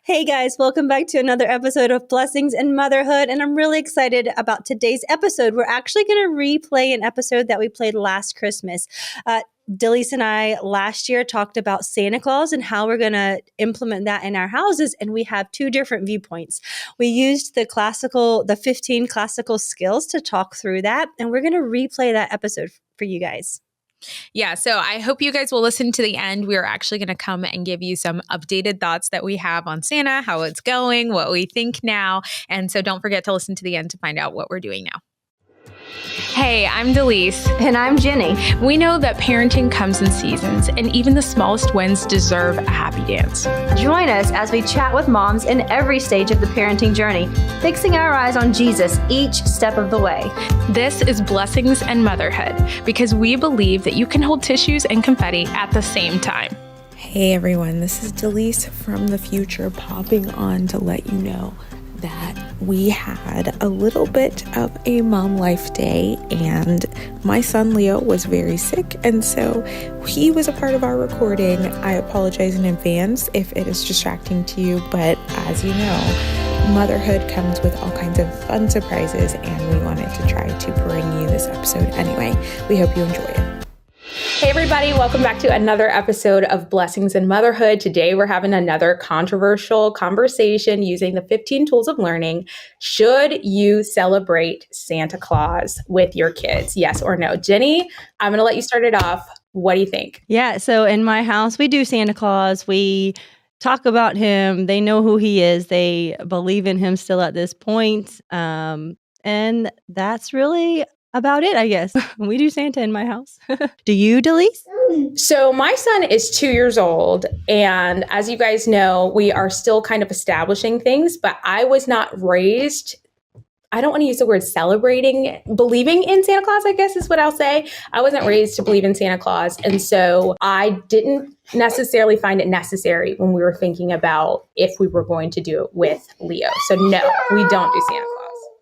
Hey guys, welcome back to another episode of Blessings and Motherhood, and I'm really excited about today's episode. We're actually going to replay an episode that we played last Christmas. Delise and I last year talked about Santa Claus and how we're going to implement that in our houses, and we have two different viewpoints. We used the 15 classical skills to talk through that, and we're going to replay that episode for you guys. Yeah, so I hope you guys will listen to the end. We are actually going to come and give you some updated thoughts that we have on Santa, how it's going, what we think now. And so don't forget to listen to the end to find out what we're doing now. Hey, I'm Delise. And I'm Ginny. We know that parenting comes in seasons, and even the smallest wins deserve a happy dance. Join us as we chat with moms in every stage of the parenting journey, fixing our eyes on Jesus each step of the way. This is Blessings and Motherhood, because we believe that you can hold tissues and confetti at the same time. Hey everyone, this is Delise from the future popping on to let you know that we had a little bit of a mom life day, and my son Leo was very sick, and so he was a part of our recording. I apologize in advance if it is distracting to you, but as you know, motherhood comes with all kinds of fun surprises, and we wanted to try to bring you this episode anyway. We hope you enjoy it. Hey everybody, welcome back to another episode of Blessings and Motherhood. Today we're having another controversial conversation using the 15 tools of learning. Should you celebrate Santa Claus with your kids? Yes or no? Jenny, I'm going to let you start it off. What do you think? Yeah, so in my house, we do Santa Claus. We talk about him. They know who he is. They believe in him still at this point. And that's really about it, I guess. We do Santa in my house. Do you, Delise? So my son is 2 years old, and as you guys know, we are still kind of establishing things, but I was not raised, I don't want to use the word celebrating, believing in Santa Claus, I guess is what I'll say. I wasn't raised to believe in Santa Claus, and so I didn't necessarily find it necessary when we were thinking about if we were going to do it with Leo. So no, we don't do Santa Claus.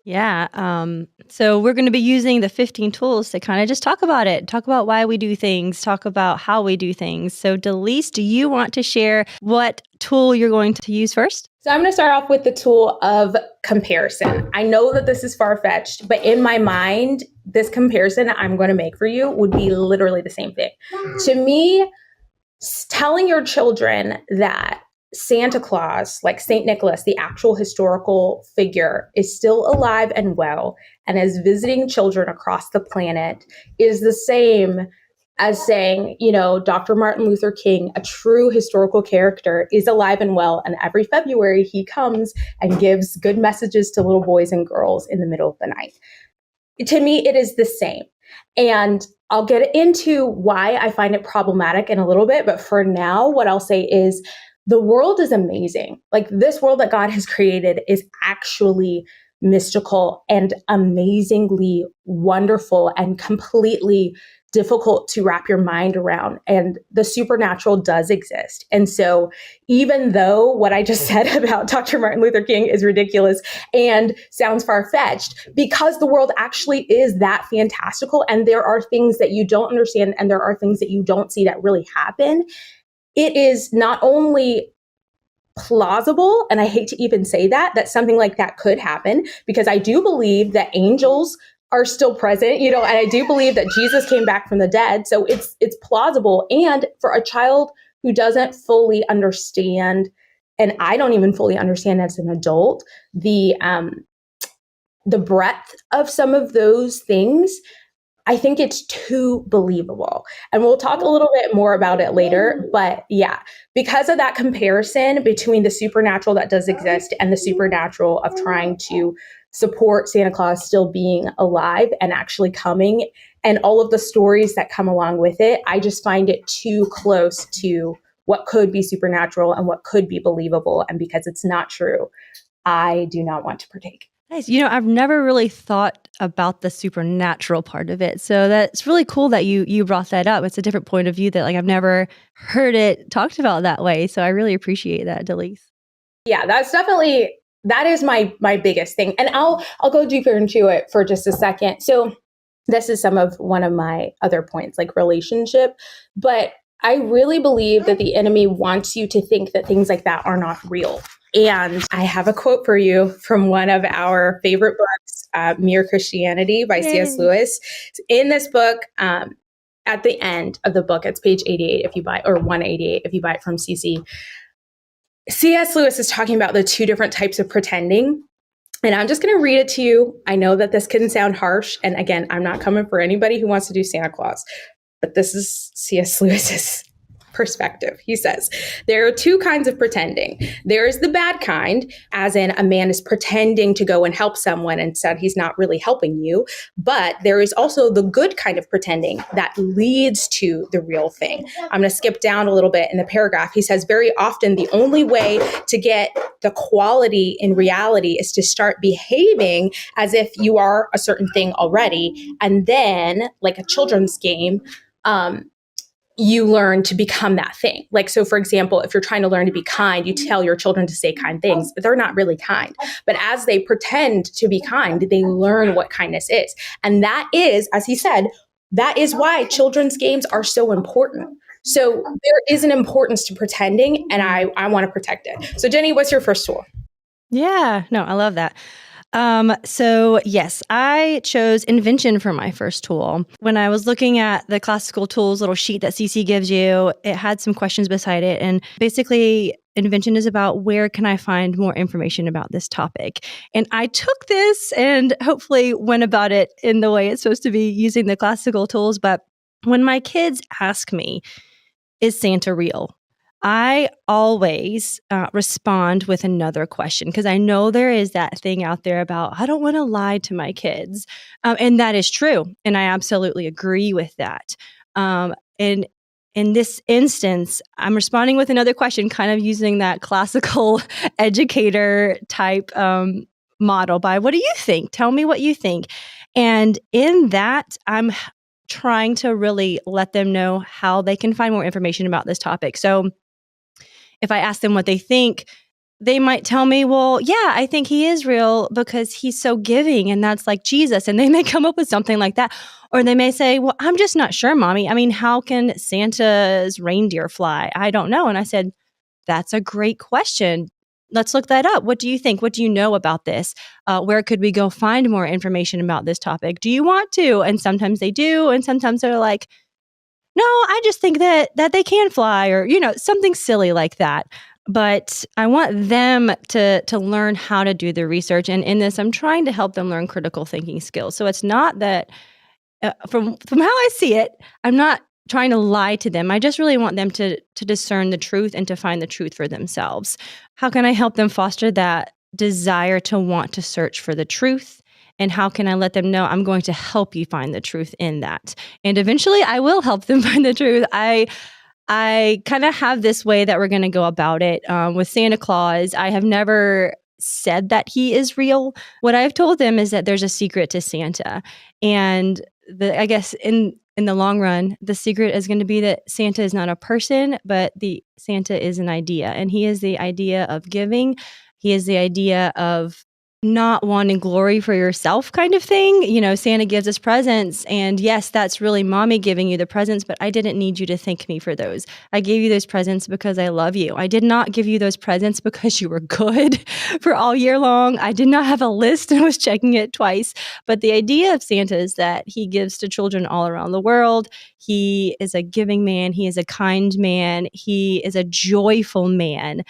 Yeah. So we're going to be using the 15 tools to kind of just talk about it, talk about why we do things, talk about how we do things. So Delise, do you want to share what tool you're going to use first? So I'm going to start off with the tool of comparison. I know that this is far-fetched, but in my mind, this comparison I'm going to make for you would be literally the same thing. To me, telling your children that Santa Claus, like St. Nicholas, the actual historical figure, is still alive and well and is visiting children across the planet is the same as saying, Dr. Martin Luther King, a true historical character, is alive and well, and every February he comes and gives good messages to little boys and girls in the middle of the night. To me, it is the same. And I'll get into why I find it problematic in a little bit, but for now, what I'll say is the world is amazing. Like, this world that God has created is actually mystical and amazingly wonderful and completely difficult to wrap your mind around. And the supernatural does exist. And so even though what I just said about Dr. Martin Luther King is ridiculous and sounds far-fetched, because the world actually is that fantastical, and there are things that you don't understand and there are things that you don't see that really happen, it is not only plausible, and I hate to even say that something like that could happen, because I do believe that angels are still present, and I do believe that Jesus came back from the dead. So it's plausible. And for a child who doesn't fully understand, and I don't even fully understand as an adult, the breadth of some of those things, I think it's too believable. And we'll talk a little bit more about it later. But yeah, because of that comparison between the supernatural that does exist and the supernatural of trying to support Santa Claus still being alive and actually coming, and all of the stories that come along with it, I just find it too close to what could be supernatural and what could be believable. And because it's not true, I do not want to partake. Nice. I've never really thought about the supernatural part of it. So that's really cool that you brought that up. It's a different point of view that I've never heard it talked about that way. So I really appreciate that, Delise. Yeah, that is my biggest thing. And I'll go deeper into it for just a second. So this is one of my other points, like relationship. But I really believe that the enemy wants you to think that things like that are not real. And I have a quote for you from one of our favorite books, Mere Christianity by C.S. Lewis. In this book, at the end of the book, it's page 88 if you buy, or 188 if you buy it from CC. C.S. Lewis is talking about the two different types of pretending. And I'm just going to read it to you. I know that this can sound harsh. And again, I'm not coming for anybody who wants to do Santa Claus, but this is C.S. Lewis's perspective. He says, there are two kinds of pretending. There is the bad kind, as in a man is pretending to go and help someone and said he's not really helping you. But there is also the good kind of pretending that leads to the real thing. I'm going to skip down a little bit in the paragraph. He says, very often the only way to get the quality in reality is to start behaving as if you are a certain thing already. And then, like a children's game, you learn to become that thing. Like, so for example, if you're trying to learn to be kind, you tell your children to say kind things, but they're not really kind. But as they pretend to be kind, they learn what kindness is. And that is, as he said, that is why children's games are so important. So there is an importance to pretending, and I want to protect it. So Jenny, what's your first tool? Yeah, no, I love that. So yes, I chose invention for my first tool. When I was looking at the classical tools little sheet that CC gives you, it had some questions beside it. And basically, invention is about where can I find more information about this topic? And I took this and hopefully went about it in the way it's supposed to be using the classical tools. But when my kids ask me, is Santa real? I always respond with another question because I know there is that thing out there about, I don't want to lie to my kids. And that is true. And I absolutely agree with that. And in this instance, I'm responding with another question, kind of using that classical educator type model by, what do you think? Tell me what you think. And in that, I'm trying to really let them know how they can find more information about this topic. So if I ask them what they think, they might tell me, well, yeah, I think he is real because he's so giving and that's like Jesus. And they may come up with something like that. Or they may say, well, I'm just not sure, Mommy. I mean, how can Santa's reindeer fly? I don't know. And I said, that's a great question. Let's look that up. What do you think? What do you know about this? Where could we go find more information about this topic? Do you want to? And sometimes they do. And sometimes they're like, no, I just think that they can fly, or, something silly like that. But I want them to learn how to do the research. And in this, I'm trying to help them learn critical thinking skills. So it's not that, from how I see it, I'm not trying to lie to them. I just really want them to discern the truth and to find the truth for themselves. How can I help them foster that desire to want to search for the truth? And how can I let them know I'm going to help you find the truth in that? And eventually I will help them find the truth. I kind of have this way that we're going to go about it. With Santa Claus, I have never said that he is real. What I've told them is that there's a secret to Santa. And I guess in the long run, the secret is going to be that Santa is not a person, but Santa is an idea. And he is the idea of giving. He is the idea of not wanting glory for yourself kind of thing. Santa gives us presents, and yes, that's really Mommy giving you the presents, but I didn't need you to thank me for those. I gave you those presents because I love you. I did not give you those presents because you were good for all year long. I did not have a list and was checking it twice. But the idea of Santa is that he gives to children all around the world. He is a giving man. He is a kind man. He is a joyful man.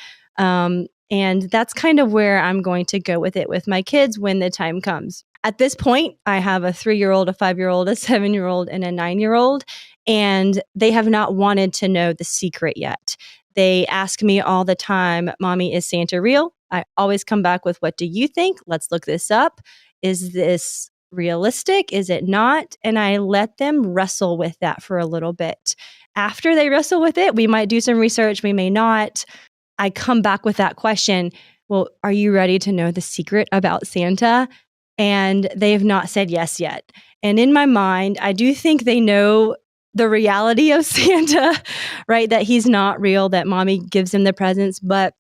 And that's kind of where I'm going to go with it with my kids when the time comes. At this point, I have a 3-year-old, a 5-year-old, a 7-year-old, and a 9-year-old, and they have not wanted to know the secret yet. They ask me all the time, Mommy, is Santa real? I always come back with, what do you think? Let's look this up. Is this realistic? Is it not? And I let them wrestle with that for a little bit. After they wrestle with it, we might do some research, we may not. I come back with that question, well, are you ready to know the secret about Santa? And they have not said yes yet. And in my mind, I do think they know the reality of Santa, right? That he's not real, that Mommy gives him the presents, but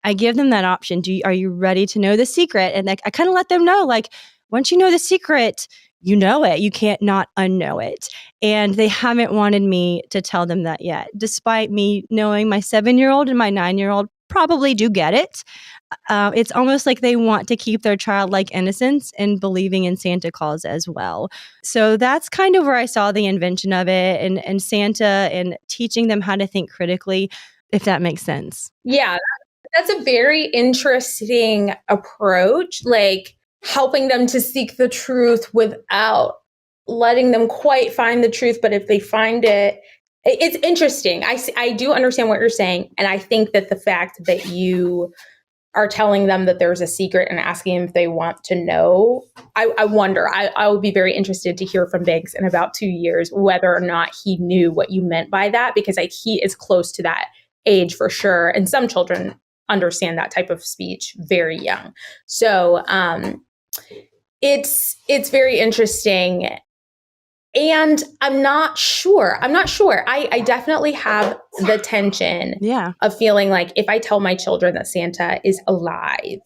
I give them that option. Are you ready to know the secret? And I kind of let them know, like, once you know the secret, you know it. You can't not unknow it. And they haven't wanted me to tell them that yet, despite me knowing my 7-year-old and my 9-year-old probably do get it. It's almost like they want to keep their childlike innocence and believing in Santa Claus as well. So that's kind of where I saw the invention of it, and Santa and teaching them how to think critically, if that makes sense. Yeah, that's a very interesting approach, like helping them to seek the truth without letting them quite find the truth. But if they find it, it's interesting. I do understand what you're saying. And I think that the fact that you are telling them that there's a secret and asking them if they want to know, I wonder, I would be very interested to hear from Biggs in about 2 years, whether or not he knew what you meant by that, because he is close to that age for sure. And some children understand that type of speech very young. So it's very interesting. And I'm not sure. I definitely have the tension of feeling like if I tell my children that Santa is alive,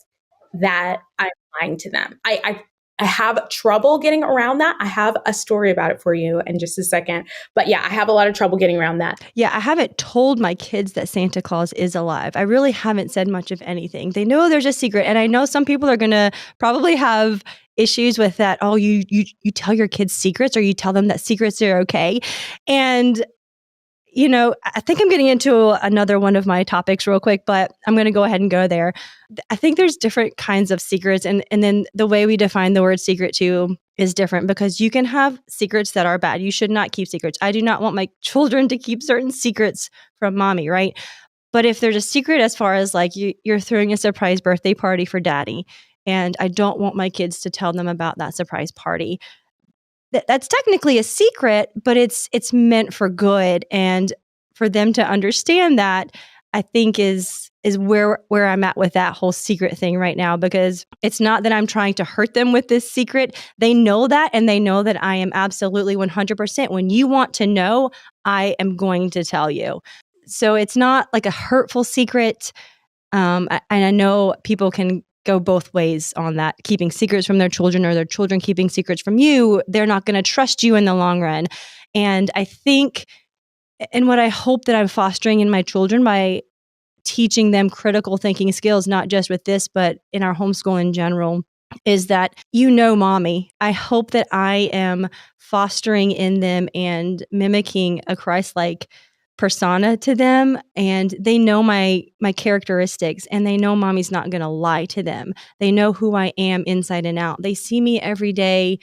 that I'm lying to them. I have trouble getting around that. I have a story about it for you in just a second. But yeah, I have a lot of trouble getting around that. Yeah, I haven't told my kids that Santa Claus is alive. I really haven't said much of anything. They know there's a secret. And I know some people are going to probably have issues with that. Oh, you tell your kids secrets, or you tell them that secrets are okay. And I think I'm getting into another one of my topics real quick, but I'm going to go ahead and go there. I think there's different kinds of secrets. And then the way we define the word secret too is different, because you can have secrets that are bad. You should not keep secrets. I do not want my children to keep certain secrets from mommy, right? But if there's a secret as far as like you're throwing a surprise birthday party for daddy, and I don't want my kids to tell them about that surprise party, that's technically a secret, but it's meant for good. And for them to understand that, I think is where I'm at with that whole secret thing right now, because it's not that I'm trying to hurt them with this secret. They know that, and they know that I am absolutely 100%. When you want to know, I am going to tell you. So it's not like a hurtful secret. And I know people can go both ways on that, keeping secrets from their children or their children keeping secrets from you. They're not going to trust you in the long run. And I think, and what I hope that I'm fostering in my children by teaching them critical thinking skills, not just with this, but in our homeschool in general, is that, mommy, I hope that I am fostering in them and mimicking a Christ-like persona to them, and they know my characteristics, and they know mommy's not going to lie to them. They know who I am inside and out. They see me every day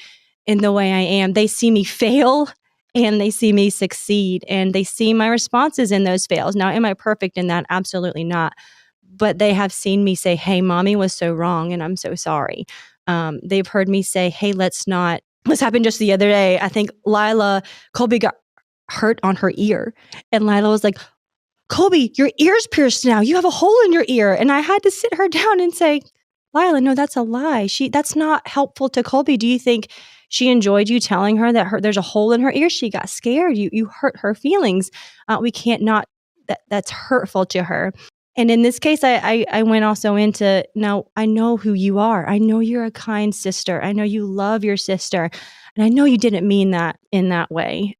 in the way I am. They see me fail, and they see me succeed, and they see my responses in those fails. Now, am I perfect in that? Absolutely not. But they have seen me say, hey, mommy was so wrong, and I'm so sorry. They've heard me say, hey, let's not. This happened just the other day. I think Colby got hurt on her ear. And Lila was like, Colby, your ear's pierced now. You have a hole in your ear. And I had to sit her down and say, Lila, no, that's a lie. That's not helpful to Colby. Do you think she enjoyed you telling her that there's a hole in her ear? She got scared. You hurt her feelings. We can't not, that's hurtful to her. And in this case, I went also into, now I know who you are. I know you're a kind sister. I know you love your sister. And I know you didn't mean that in that way.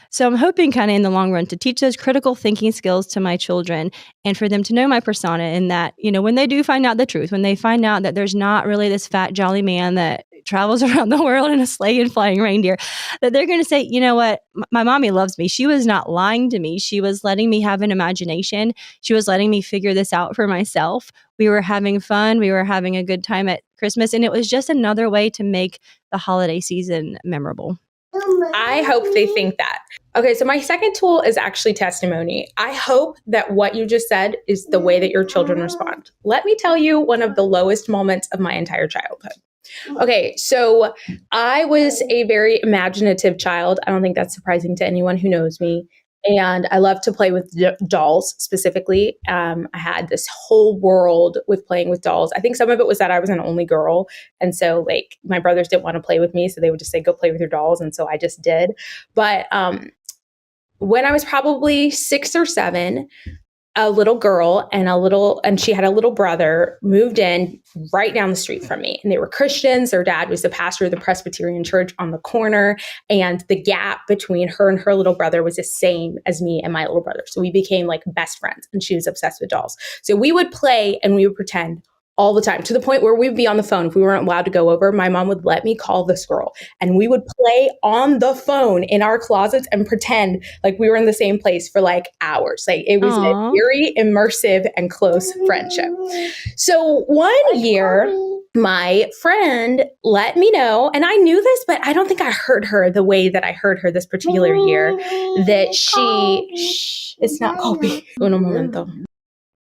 So I'm hoping kind of in the long run to teach those critical thinking skills to my children, and for them to know my persona, and that, when they do find out the truth, when they find out that there's not really this fat, jolly man that travels around the world in a sleigh and flying reindeer, that they're going to say, you know what, my mommy loves me. She was not lying to me. She was letting me have an imagination. She was letting me figure this out for myself. We were having fun. We were having a good time at Christmas. And it was just another way to make the holiday season memorable. I hope they think that. Okay, so my second tool is actually testimony. I hope that what you just said is the way that your children respond. Let me tell you one of the lowest moments of my entire childhood. Okay, so I was a very imaginative child. I don't think that's surprising to anyone who knows me. And I love to play with dolls specifically. I had this whole world with playing with dolls. I think some of it was that I was an only girl. And so like my brothers didn't want to play with me. So they would just say, go play with your dolls. And so I just did. But when I was probably 6 or 7, a little girl and she had a little brother moved in right down the street from me. And they were Christians. Their dad was the pastor of the Presbyterian church on the corner. And the gap between her and her little brother was the same as me and my little brother. So we became like best friends, and she was obsessed with dolls. So we would play and we would pretend all the time, to the point where we would be on the phone. If we weren't allowed to go over, my mom would let me call this girl, and we would play on the phone in our closets and pretend like we were in the same place for like hours. Like it was a very immersive and close friendship. So one year, my friend let me know, and I knew this, but I don't think I heard her the way that I heard her this particular year, that it's not Kobe. Un momento.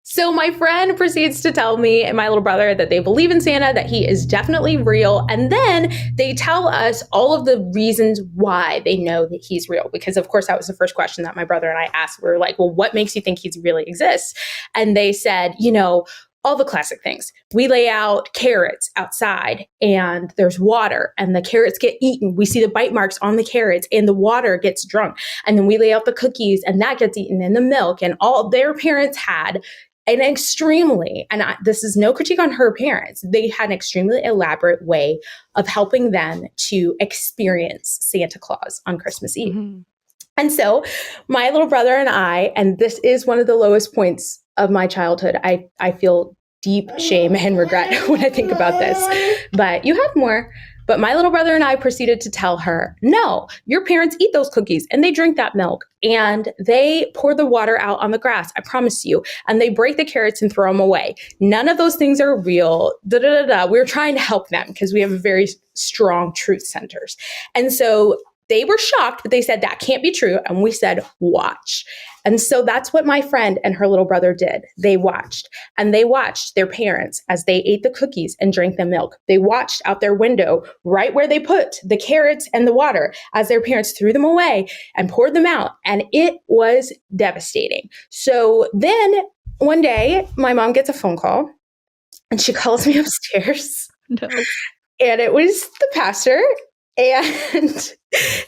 So my friend proceeds to tell me and my little brother that they believe in Santa, that he is definitely real. And then they tell us all of the reasons why they know that he's real. Because of course, that was the first question that my brother and I asked. We were like, well, what makes you think he really exists? And they said, all the classic things. We lay out carrots outside and there's water and the carrots get eaten. We see the bite marks on the carrots and the water gets drunk. And then we lay out the cookies and that gets eaten, and the milk, and all their parents had an extremely, and this is no critique on her parents, they had an extremely elaborate way of helping them to experience Santa Claus on Christmas Eve. Mm-hmm. And so my little brother and I, and this is one of the lowest points of my childhood, I feel deep shame and regret when I think about this, but you have more. But my little brother and I proceeded to tell her, no, your parents eat those cookies and they drink that milk and they pour the water out on the grass, I promise you, and they break the carrots and throw them away. None of those things are real. We were trying to help them because we have very strong truth centers. And so they were shocked, but they said that can't be true. And we said, watch. And so that's what my friend and her little brother did. They watched, and they watched their parents as they ate the cookies and drank the milk. They watched out their window right where they put the carrots and the water as their parents threw them away and poured them out. And it was devastating. So then one day my mom gets a phone call and she calls me upstairs. No. And it was the pastor. And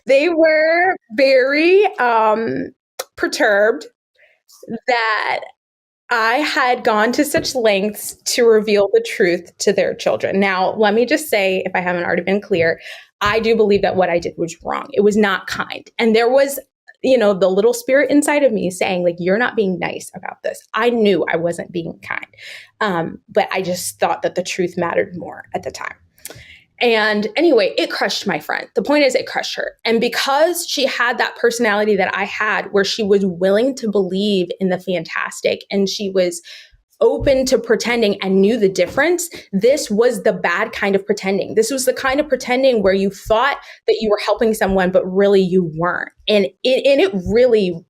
they were very perturbed that I had gone to such lengths to reveal the truth to their children. Now, let me just say, if I haven't already been clear, I do believe that what I did was wrong. It was not kind. And there was, the little spirit inside of me saying, like, you're not being nice about this. I knew I wasn't being kind. But I just thought that the truth mattered more at the time. And anyway, it crushed my friend. The point is, it crushed her. And because she had that personality that I had, where she was willing to believe in the fantastic and she was open to pretending and knew the difference, this was the bad kind of pretending. This was the kind of pretending where you thought that you were helping someone, but really you weren't. And it really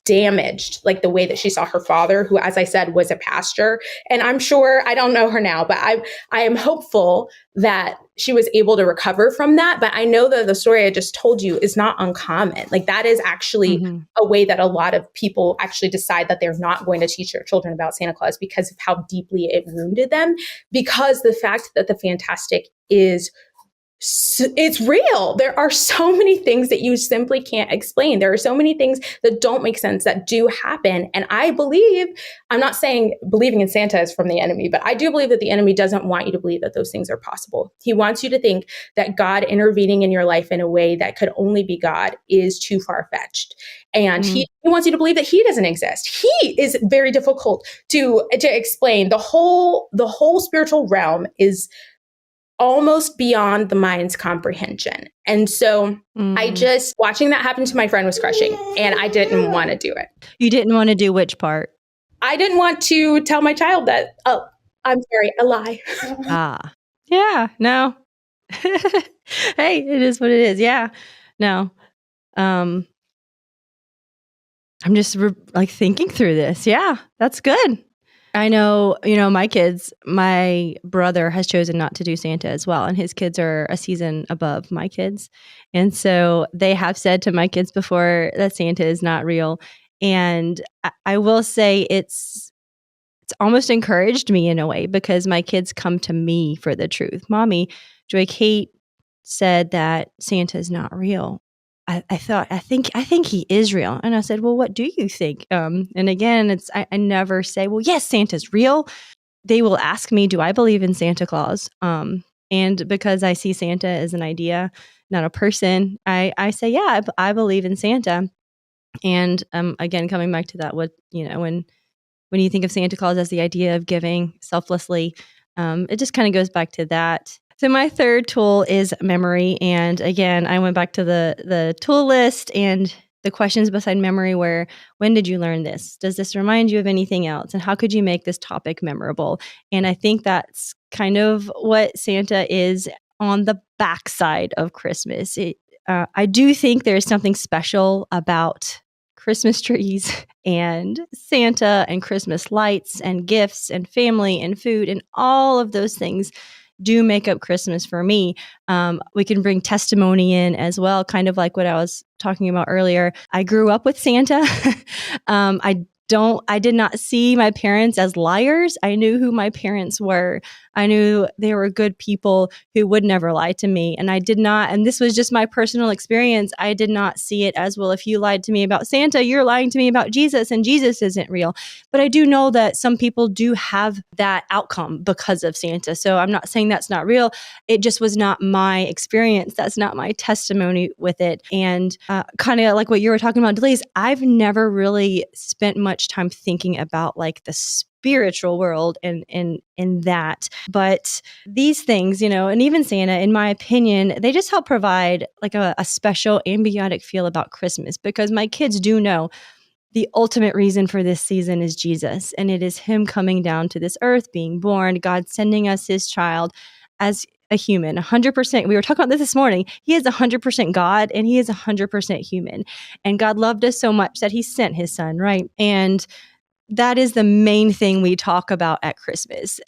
damaged like the way that she saw her father, who, as I said, was a pastor. And I'm sure, I don't know her now, but I am hopeful that she was able to recover from that. But I know that the story I just told you is not uncommon. Like, that is actually a way that a lot of people actually decide that they're not going to teach their children about Santa Claus, because of how deeply it wounded them, because the fact that the fantastic is it's real. There are so many things that you simply can't explain. There are so many things that don't make sense that do happen. And I believe, I'm not saying believing in Santa is from the enemy, but I do believe that the enemy doesn't want you to believe that those things are possible. He wants you to think that God intervening in your life in a way that could only be God is too far-fetched. And he wants you to believe that he doesn't exist. He is very difficult to explain. The whole spiritual realm is almost beyond the mind's comprehension. And so watching that happen to my friend was crushing, and I didn't want to do it. You didn't want to do which part? I didn't want to tell my child that, a lie. Yeah, no. Hey, it is what it is. Yeah, no. I'm just thinking through this. Yeah, that's good. I know, my kids, my brother has chosen not to do Santa as well. And his kids are a season above my kids. And so they have said to my kids before that Santa is not real. And I will say it's almost encouraged me in a way, because my kids come to me for the truth. Mommy, Joy Kate said that Santa is not real. I think he is real. And I said, well, what do you think? And again, I never say, well, yes, Santa's real. They will ask me, do I believe in Santa Claus? And because I see Santa as an idea, not a person, I say, yeah, I believe in Santa. And again, coming back to that, when you think of Santa Claus as the idea of giving selflessly, it just kind of goes back to that. So my third tool is memory. And again, I went back to the tool list and the questions beside memory were, when did you learn this? Does this remind you of anything else? And how could you make this topic memorable? And I think that's kind of what Santa is on the backside of Christmas. I do think there's something special about Christmas trees and Santa and Christmas lights and gifts and family and food and all of those things do make up Christmas for me. We can bring testimony in as well, kind of like what I was talking about earlier. I grew up with Santa. I did not see my parents as liars. I knew who my parents were. I knew they were good people who would never lie to me. And I did not, and this was just my personal experience, I did not see it as, well, if you lied to me about Santa, you're lying to me about Jesus, and Jesus isn't real. But I do know that some people do have that outcome because of Santa. So I'm not saying that's not real. It just was not my experience. That's not my testimony with it. And kind of like what you were talking about, Delise, I've never really spent much time thinking about like the spiritual world and in that. But these things, and even Santa, in my opinion, they just help provide like a special ambiotic feel about Christmas, because my kids do know the ultimate reason for this season is Jesus. And it is him coming down to this earth, being born, God sending us his child as a human, 100%. We were talking about this morning. He is 100% God and he is 100% human. And God loved us so much that he sent his son, right? And that is the main thing we talk about at Christmas.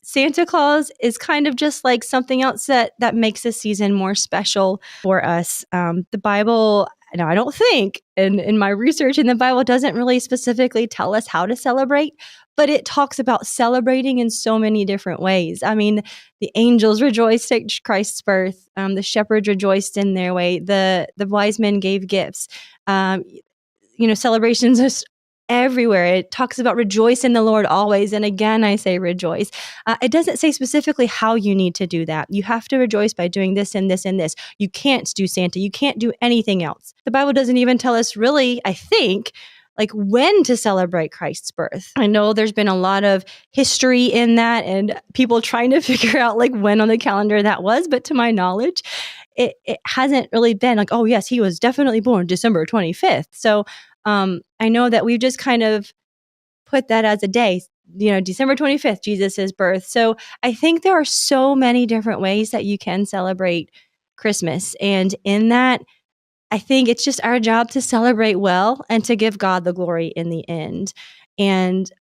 Santa Claus is kind of just like something else that makes this season more special for us. The Bible, I don't think, in my research in the Bible, doesn't really specifically tell us how to celebrate, but it talks about celebrating in so many different ways. I mean, the angels rejoiced at Christ's birth. The shepherds rejoiced in their way. The wise men gave gifts. Celebrations are everywhere. It talks about rejoice in the Lord always. And again, I say rejoice. It doesn't say specifically how you need to do that. You have to rejoice by doing this and this and this. You can't do Santa. You can't do anything else. The Bible doesn't even tell us really, I think, like when to celebrate Christ's birth. I know there's been a lot of history in that and people trying to figure out like when on the calendar that was. But to my knowledge, it hasn't really been like, oh yes, he was definitely born December 25th. So I know that we've just kind of put that as a day, December 25th, Jesus' birth. So I think there are so many different ways that you can celebrate Christmas. And in that, I think it's just our job to celebrate well and to give God the glory in the end. And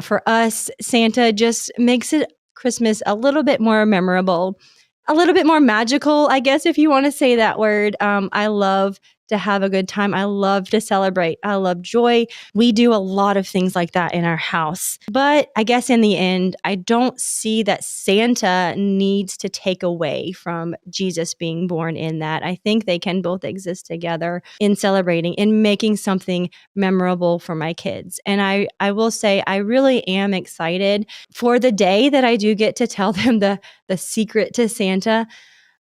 for us, Santa just makes it Christmas a little bit more memorable, a little bit more magical, I guess, if you want to say that word. I love to have a good time. I love to celebrate. I love joy. We do a lot of things like that in our house. But I guess in the end, I don't see that Santa needs to take away from Jesus being born in that. I think they can both exist together in celebrating, in making something memorable for my kids. And I will say, I really am excited for the day that I do get to tell them the secret to Santa,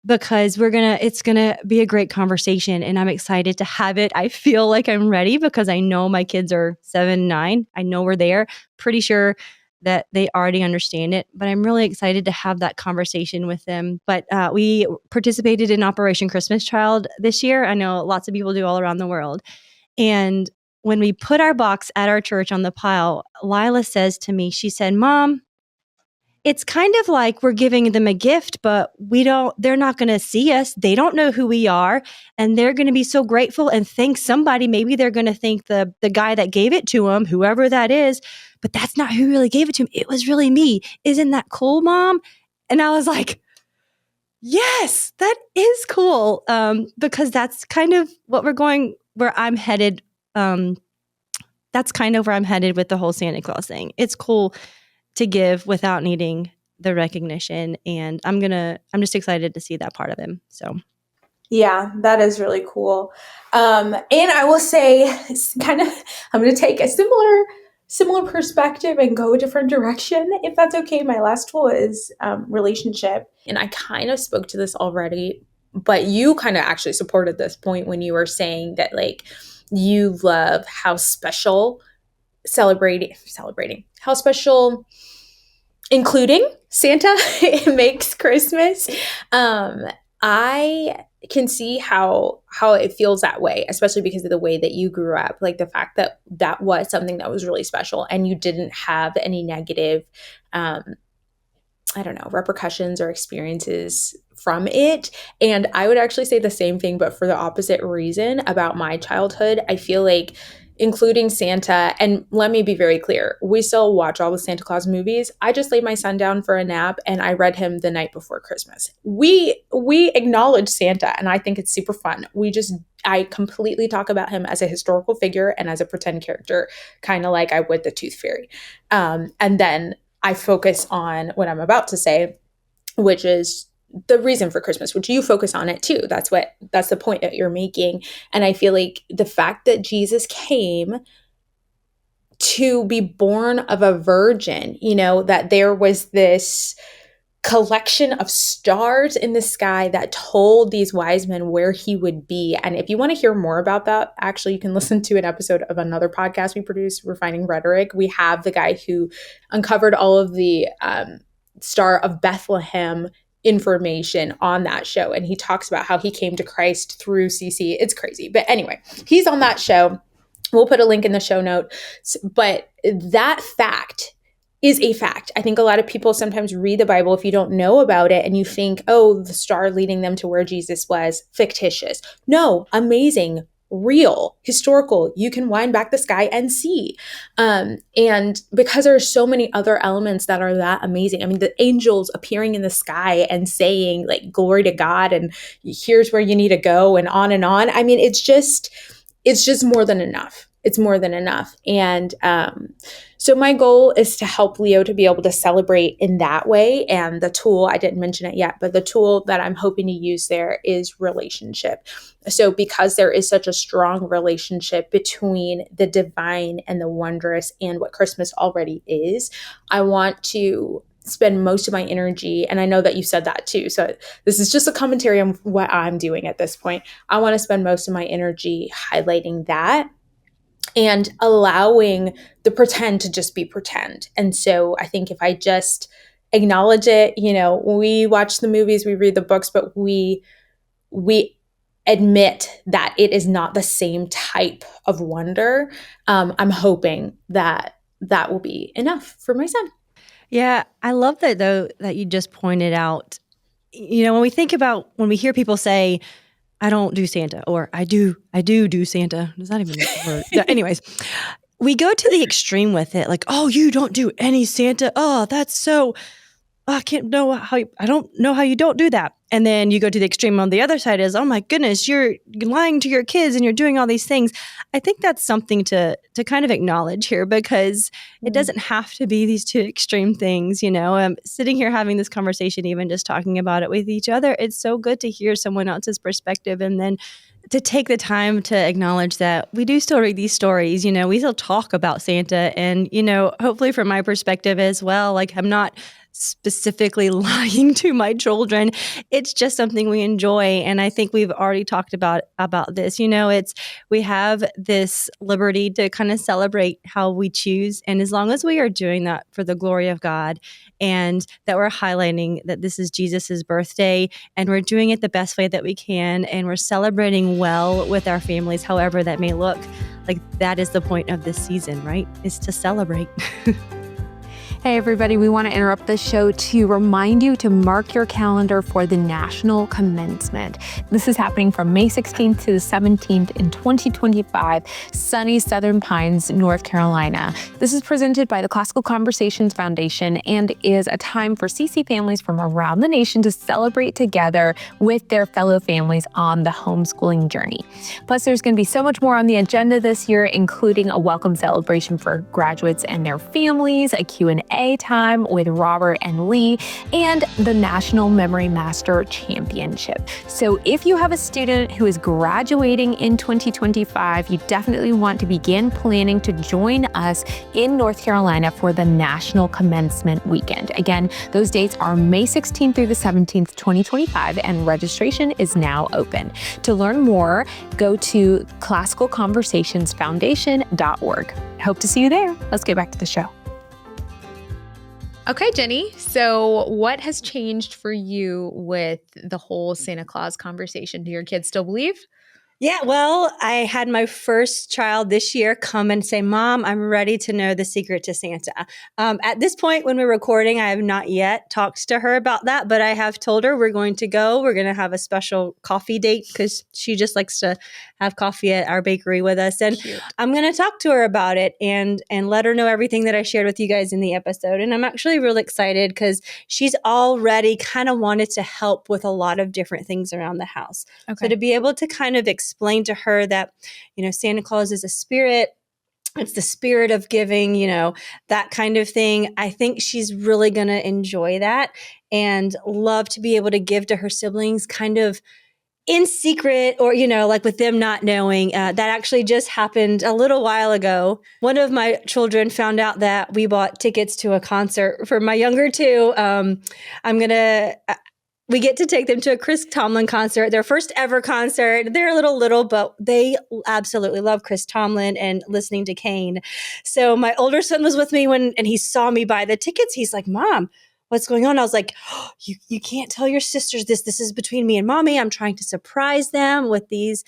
because it's gonna be a great conversation and I'm excited to have it. I feel like I'm ready because I know my kids are 7, 9. I know we're there. Pretty sure that they already understand it, but I'm really excited to have that conversation with them. But we participated in Operation Christmas Child this year. I know lots of people do all around the world. And when we put our box at our church on the pile, Lila says to me, she said, "Mom, it's kind of like we're giving them a gift, but they're not going to see us. They don't know who we are. And they're going to be so grateful and thank somebody. Maybe they're going to thank the guy that gave it to them, whoever that is. But that's not who really gave it to him. It was really me. Isn't that cool, Mom?" And I was like, yes, that is cool. Because that's kind of where I'm headed. That's kind of where I'm headed with the whole Santa Claus thing. It's cool to give without needing the recognition. And I'm just excited to see that part of him. So Yeah, that is really cool. And I will say, I'm going to take a similar perspective and go a different direction, if that's okay. My last tool is relationship. And I kind of spoke to this already, but you kind of actually supported this point when you were saying that, like, you love how special how special including Santa it makes Christmas. I can see how it feels that way, especially because of the way that you grew up. Like the fact that that was something that was really special and you didn't have any negative, repercussions or experiences from it. And I would actually say the same thing, but for the opposite reason about my childhood. I feel like including Santa, and let me be very clear, we still watch all the Santa Claus movies. I just laid my son down for a nap and I read him The Night Before Christmas. We acknowledge Santa and I think it's super fun. I completely talk about him as a historical figure and as a pretend character, kind of like I would the Tooth Fairy. And then I focus on what I'm about to say, which is the reason for Christmas, which you focus on it too. That's the point that you're making. And I feel like the fact that Jesus came to be born of a virgin, that there was this collection of stars in the sky that told these wise men where he would be. And if you want to hear more about that, actually, you can listen to an episode of another podcast we produce, Refining Rhetoric. We have the guy who uncovered all of the Star of Bethlehem information on that show. And he talks about how he came to Christ through CC. It's crazy. But anyway, he's on that show. We'll put a link in the show note. But that fact is a fact. I think a lot of people sometimes read the Bible if you don't know about it and you think, oh, the star leading them to where Jesus was, fictitious. No, amazing, real, historical. You can wind back the sky and see. And because there are so many other elements that are that amazing. I mean, the angels appearing in the sky and saying like, glory to God, and here's where you need to go, and on and on. I mean, it's just more than enough. It's more than enough. And so my goal is to help Leo to be able to celebrate in that way. And the tool, I didn't mention it yet, but the tool that I'm hoping to use there is relationship. So because there is such a strong relationship between the divine and the wondrous and what Christmas already is, I want to spend most of my energy, and I know that you said that too, so this is just a commentary on what I'm doing at this point. I want to spend most of my energy highlighting that and allowing the pretend to just be pretend. And so I think if I just acknowledge it, we watch the movies, we read the books, but we admit that it is not the same type of wonder. I'm hoping that will be enough for my son. Yeah, I love that though, that you just pointed out, when we hear people say, I don't do Santa, or I do Santa. Does that even work? Anyways, we go to the extreme with it. Like, oh, you don't do any Santa. Oh, that's so, I don't know how you don't do that. And then you go to the extreme on the other side is, oh my goodness, you're lying to your kids and you're doing all these things. I think that's something to kind of acknowledge here, because it doesn't have to be these two extreme things. Sitting here having this conversation, even just talking about it with each other, it's so good to hear someone else's perspective, and then to take the time to acknowledge that we do still read these stories. We still talk about Santa, and hopefully from my perspective as well, like I'm not specifically lying to my children. It's just something we enjoy. And I think we've already talked about this. We have this liberty to kind of celebrate how we choose. And as long as we are doing that for the glory of God, and that we're highlighting that this is Jesus's birthday, and we're doing it the best way that we can, and we're celebrating well with our families, however that may look, like that is the point of this season, right? Is to celebrate. Hey everybody, we want to interrupt this show to remind you to mark your calendar for the National Commencement. This is happening from May 16th to the 17th in 2025, sunny Southern Pines, North Carolina. This is presented by the Classical Conversations Foundation and is a time for CC families from around the nation to celebrate together with their fellow families on the homeschooling journey. Plus, there's going to be so much more on the agenda this year, including a welcome celebration for graduates and their families, a Q&A Q&A time with Robert and Lee, and the National Memory Master Championship. So if you have a student who is graduating in 2025, you definitely want to begin planning to join us in North Carolina for the National Commencement weekend. Again, those dates are May 16th through the 17th, 2025, and registration is now open. To learn more, go to classicalconversationsfoundation.org. Hope to see you there. Let's get back to the show. Okay, Jenny. So what has changed for you with the whole Santa Claus conversation? Do your kids still believe? Yeah, well, I had my first child this year come and say, Mom, I'm ready to know the secret to Santa. At this point, when we're recording, I have not yet talked to her about that, but I have told her we're going to go. We're going to have a special coffee date because she just likes to have coffee at our bakery with us. And Cute. I'm going to talk to her about it and let her know everything that I shared with you guys in the episode. And I'm actually really excited because she's already kind of wanted to help with a lot of different things around the house. Okay. So to be able to kind of explain to her that, Santa Claus is a spirit. It's the spirit of giving, that kind of thing. I think she's really going to enjoy that and love to be able to give to her siblings kind of in secret or, like with them not knowing. That actually just happened a little while ago. One of my children found out that we bought tickets to a concert for my younger two. We get to take them to a Chris Tomlin concert, their first ever concert. They're a little, but they absolutely love Chris Tomlin and listening to Kane. So my older son was with me and he saw me buy the tickets. He's like, Mom, what's going on? I was like, you can't tell your sisters this. This is between me and Mommy. I'm trying to surprise them with these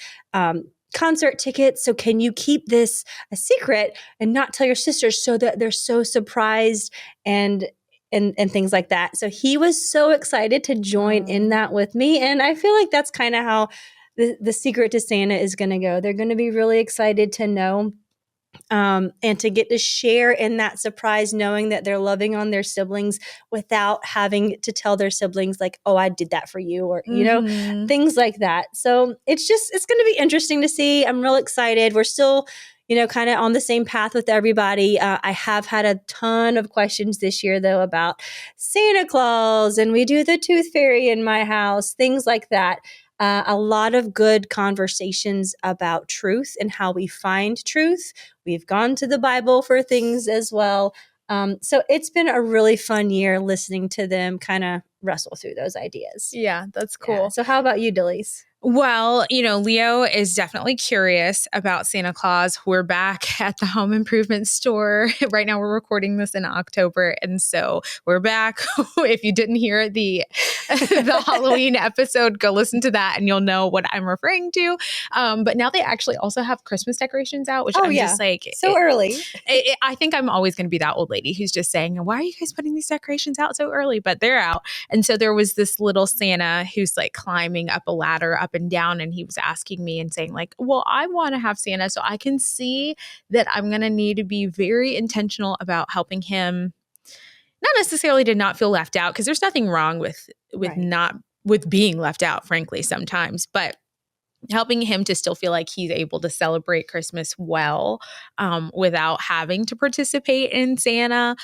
concert tickets. So can you keep this a secret and not tell your sisters so that they're so surprised and things like that. So he was so excited to join in that with me. And I feel like that's kind of how the secret to Santa is going to go. They're going to be really excited to know and to get to share in that surprise, knowing that they're loving on their siblings without having to tell their siblings like, oh, I did that for you, or, things like that. So it's going to be interesting to see. I'm real excited. We're still kind of on the same path with everybody. I have had a ton of questions this year, though, about Santa Claus, and we do the tooth fairy in my house, things like that. A lot of good conversations about truth and how we find truth. We've gone to the Bible for things as well. So it's been a really fun year listening to them kind of wrestle through those ideas. Yeah, that's cool. Yeah. So how about you, Delise? Well, Leo is definitely curious about Santa Claus. We're back at the home improvement store. Right now we're recording this in October. And so we're back. If you didn't hear the Halloween episode, go listen to that and you'll know what I'm referring to. But now they actually also have Christmas decorations out, which just like... So early. I think I'm always going to be that old lady who's just saying, why are you guys putting these decorations out so early? But they're out. And so there was this little Santa who's like climbing up a ladder up and down, and he was asking me and saying like, well, I want to have Santa, so I can see that I'm going to need to be very intentional about helping him, not necessarily to not feel left out, because there's nothing wrong with being left out, frankly, sometimes, but helping him to still feel like he's able to celebrate Christmas well without having to participate in Santa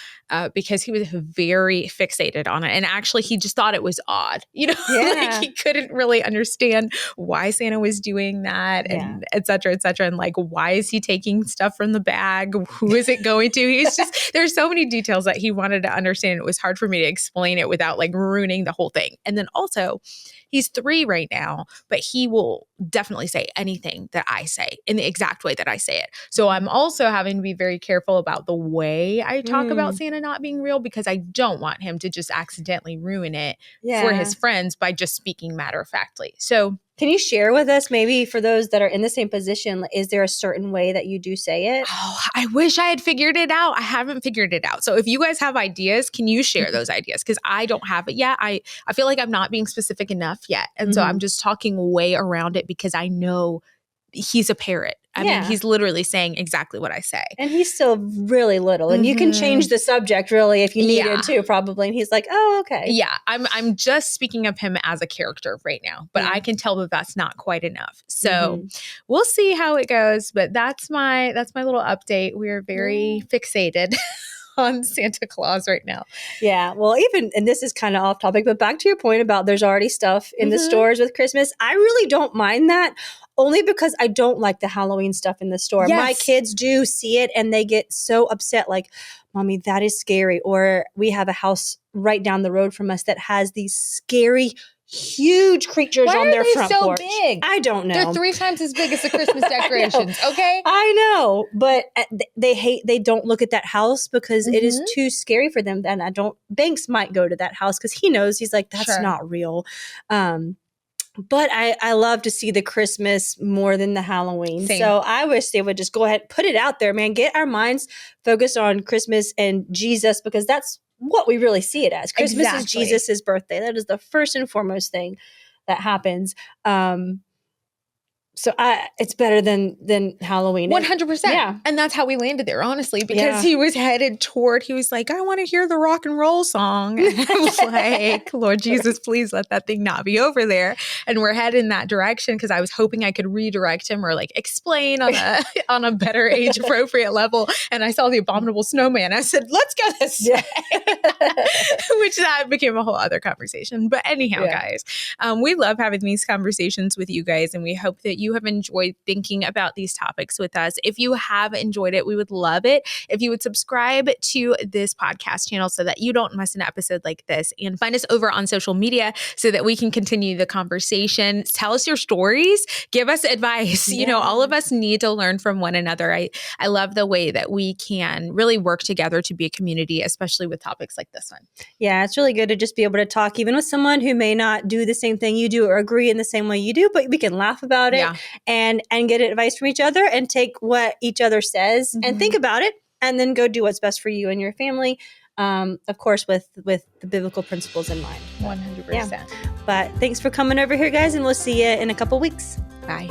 because he was very fixated on it. And actually, he just thought it was odd. Like he couldn't really understand why Santa was doing that and et cetera, et cetera. And like, why is he taking stuff from the bag? Who is it going to? He's just, there's so many details that he wanted to understand. It was hard for me to explain it without like ruining the whole thing. And then also, he's 3 right now, but he will definitely say anything that I say in the exact way that I say it. So I'm also having to be very careful about the way I talk about Santa not being real, because I don't want him to just accidentally ruin it for his friends by just speaking matter-of-factly. So can you share with us, maybe for those that are in the same position, is there a certain way that you do say it? Oh, I wish I had figured it out. I haven't figured it out. So if you guys have ideas, can you share those ideas? Because I don't have it yet. I feel like I'm not being specific enough yet. And so I'm just talking way around it because I know he's a parrot. I mean, he's literally saying exactly what I say. And he's still really little. And you can change the subject really if you needed to, probably. And he's like, oh, okay. Yeah, I'm just speaking of him as a character right now. But I can tell that that's not quite enough. So we'll see how it goes. But that's my little update. We're very fixated on Santa Claus right now. Yeah. Well, and this is kind of off topic, but back to your point about there's already stuff in the stores with Christmas. I really don't mind that, only because I don't like the Halloween stuff in the store. Yes. My kids do see it and they get so upset, like, Mommy, that is scary. Or we have a house right down the road from us that has these scary, huge creatures Why on are their they front so porch. big? I don't know. They're 3 times as big as the Christmas decorations, okay? I know, but they don't look at that house because it is too scary for them. And Banks might go to that house because he knows, he's like, that's Sure. not real. But I love to see the Christmas more than the Halloween. Same. So I wish they would just go ahead, put it out there, man. Get our minds focused on Christmas and Jesus, because that's what we really see it as. Christmas is Exactly. Jesus' birthday. That is the first and foremost thing that happens. So it's better than Halloween. 100%. Yeah. And that's how we landed there, honestly, because Yeah. he was like, I want to hear the rock and roll song. And I was like, Lord Jesus, please let that thing not be over there. And we're headed in that direction because I was hoping I could redirect him or like explain on a better age appropriate level. And I saw the abominable snowman. I said, let's go this way. Which that became a whole other conversation. But anyhow, guys, we love having these conversations with you guys, and we hope that you have enjoyed thinking about these topics with us. If you have enjoyed it, we would love it if you would subscribe to this podcast channel so that you don't miss an episode like this, and find us over on social media so that we can continue the conversation. Tell us your stories, give us advice. You know, all of us need to learn from one another. I love the way that we can really work together to be a community, especially with topics like this one. Yeah, it's really good to just be able to talk even with someone who may not do the same thing you do or agree in the same way you do, but we can laugh about it and get advice from each other and take what each other says and think about it and then go do what's best for you and your family. Of course, with the biblical principles in mind. 100%. Yeah. But thanks for coming over here, guys, and we'll see you in a couple weeks. Bye.